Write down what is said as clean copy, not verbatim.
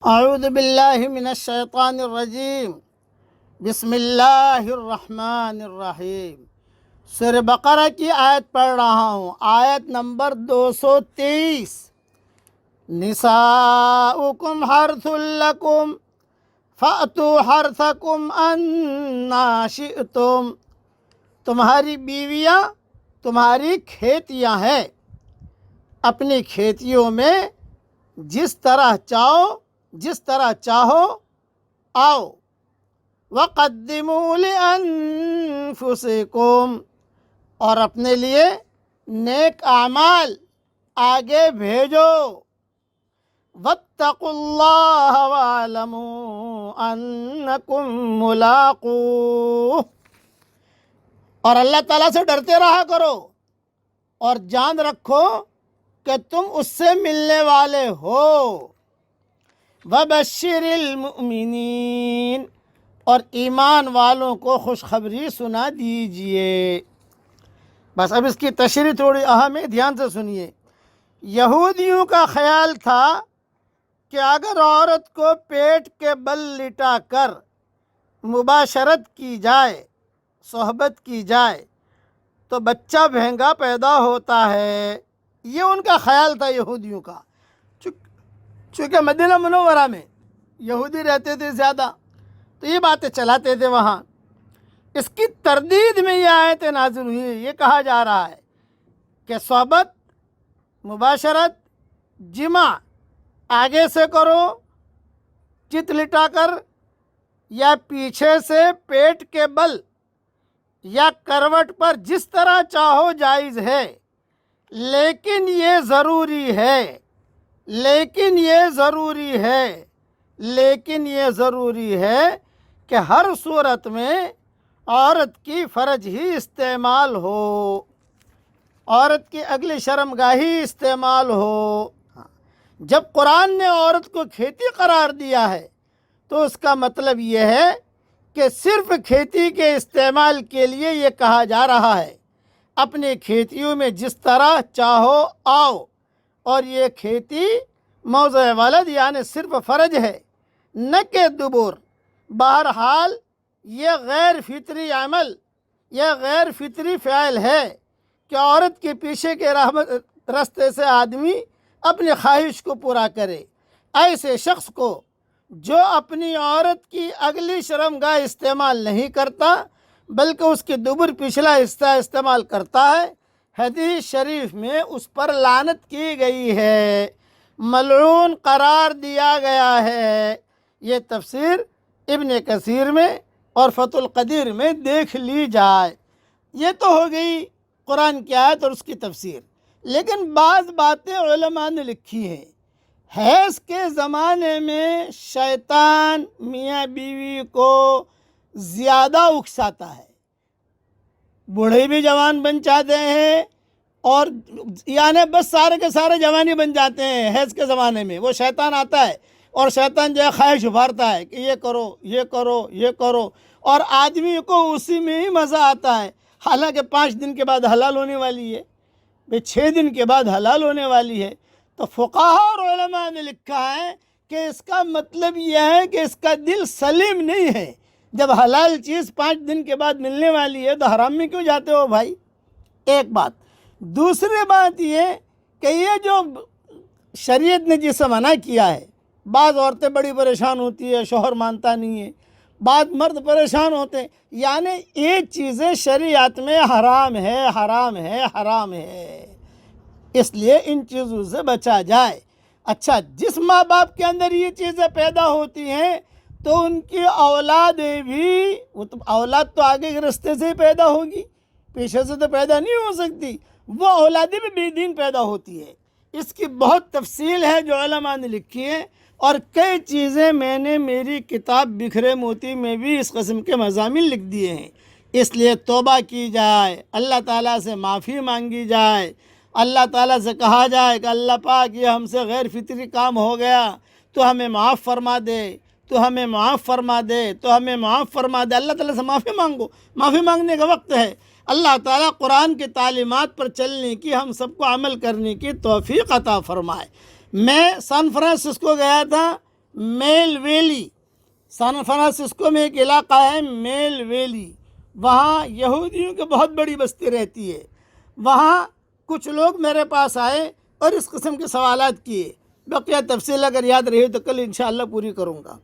اعوذ باللہ من الشیطان الرجیم، بسم اللہ الرحمن الرحیم۔ سورہ بقرہ کی آیت پڑھ رہا ہوں، آیت نمبر 223۔ نساؤکم حرث لکم فأتوا حرثکم انا شئتم۔ تمہاری بیویاں تمہاری کھیتیاں ہیں، اپنی کھیتیوں میں جس طرح چاہو آؤ۔ وَقَدِّمُوا لِأَنفُسِكُمْ، اور اپنے لیے نیک اعمال آگے بھیجو۔ وَاتَّقُوا اللَّهَ وَاعْلَمُوا أَنَّكُمْ مُلَاقُوهُ، اور اللہ تعالیٰ سے ڈرتے رہا کرو اور جان رکھو کہ تم اس سے ملنے والے ہو۔ وَبَشِّرِ الْمُؤْمِنِينَ، اور ایمان والوں کو خوشخبری سنا دیجئے۔ بس اب اس کی تشریح تھوڑی اہم ہے، دھیان سے سنیے۔ یہودیوں کا خیال تھا کہ اگر عورت کو پیٹ کے بل لٹا کر مباشرت کی جائے، صحبت کی جائے، تو بچہ بھینگا پیدا ہوتا ہے۔ یہ ان کا خیال تھا یہودیوں کا، چونکہ مدینہ منورہ میں یہودی رہتے تھے زیادہ، تو یہ باتیں چلاتے تھے وہاں۔ اس کی تردید میں یہ آیتیں نازل ہوئی۔ یہ کہا جا رہا ہے کہ صحبت، مباشرت، جماع آگے سے کرو چت لٹا کر، یا پیچھے سے پیٹ کے بل یا کروٹ پر، جس طرح چاہو جائز ہے، لیکن یہ ضروری ہے کہ ہر صورت میں عورت کی فرج ہی استعمال ہو، عورت کی اگلی شرمگاہی استعمال ہو۔ جب قرآن نے عورت کو کھیتی قرار دیا ہے تو اس کا مطلب یہ ہے کہ صرف کھیتی کے استعمال کے لیے یہ کہا جا رہا ہے، اپنے کھیتیوں میں جس طرح چاہو آؤ۔ اور یہ کھیتی موضع ولد یعنی صرف فرج ہے، نہ کہ دبر۔ بہرحال یہ غیر فطری عمل، یہ غیر فطری فعل ہے کہ عورت کے پیچھے کے راستے سے آدمی اپنی خواہش کو پورا کرے۔ ایسے شخص کو جو اپنی عورت کی اگلی شرمگاہ استعمال نہیں کرتا بلکہ اس کی دبر پچھلا حصہ استعمال کرتا ہے، حدیث شریف میں اس پر لعنت کی گئی ہے، ملعون قرار دیا گیا ہے۔ یہ تفسیر ابن کثیر میں اور فتح القدیر میں دیکھ لی جائے۔ یہ تو ہو گئی قرآن کی آیت اور اس کی تفسیر، لیکن بعض باتیں علماء نے لکھی ہیں۔ حیض کے زمانے میں شیطان میاں بیوی کو زیادہ اکساتا ہے، بوڑھے بھی جوان بن جاتے ہیں، اور یعنی بس سارے کے سارے جوانی بن جاتے ہیں حیض کے زمانے میں۔ وہ شیطان آتا ہے اور شیطان جو ہے خواہش ابھارتا ہے کہ یہ کرو، یہ کرو، یہ کرو، اور آدمی کو اسی میں ہی مزہ آتا ہے۔ حالانکہ 5 دن کے بعد حلال ہونے والی ہے، 6 دن کے بعد حلال ہونے والی ہے۔ تو فقہاء اور علماء نے لکھا ہے کہ اس کا مطلب یہ ہے کہ اس کا دل سلیم نہیں ہے۔ جب حلال چیز 5 دن کے بعد ملنے والی ہے تو حرام میں کیوں جاتے ہو بھائی؟ ایک بات۔ دوسری بات یہ کہ یہ جو شریعت نے جسے منع کیا ہے، بعض عورتیں بڑی پریشان ہوتی ہے، شوہر مانتا نہیں ہے، بعض مرد پریشان ہوتے ہیں، یعنی یہ چیزیں شریعت میں حرام ہے، حرام ہے، حرام ہے، اس لیے ان چیزوں سے بچا جائے۔ اچھا، جس ماں باپ کے اندر یہ چیزیں پیدا ہوتی ہیں تو ان کی اولادیں بھی، اولاد تو آگے کے رستے سے ہی پیدا ہوگی، پیچھے سے تو پیدا نہیں ہو سکتی، وہ اولادیں بھی بے دین پیدا ہوتی ہے۔ اس کی بہت تفصیل ہے جو علماء نے لکھی ہے، اور کئی چیزیں میں نے میری کتاب بکھرے موتی میں بھی اس قسم کے مضامین لکھ دیے ہیں۔ اس لیے توبہ کی جائے، اللہ تعالیٰ سے معافی مانگی جائے، اللہ تعالیٰ سے کہا جائے کہ اللہ پاک یہ ہم سے غیر فطری کام ہو گیا، تو ہمیں معاف فرما دے، تو ہمیں معاف فرما دے، تو ہمیں معاف فرما دے۔ اللہ تعالیٰ سے معافی مانگو، معافی مانگنے کا وقت ہے۔ اللہ تعالیٰ قرآن کی تعلیمات پر چلنے کی، ہم سب کو عمل کرنے کی توفیق عطا فرمائے۔ میں سان فرانسسکو گیا تھا میل ویلی، سان فرانسسکو میں ایک علاقہ ہے میل ویلی، وہاں یہودیوں کی بہت بڑی بستی رہتی ہے۔ وہاں کچھ لوگ میرے پاس آئے اور اس قسم کے سوالات کیے۔ بقیہ تفصیل اگر یاد رہی تو کل انشاءاللہ پوری کروں گا۔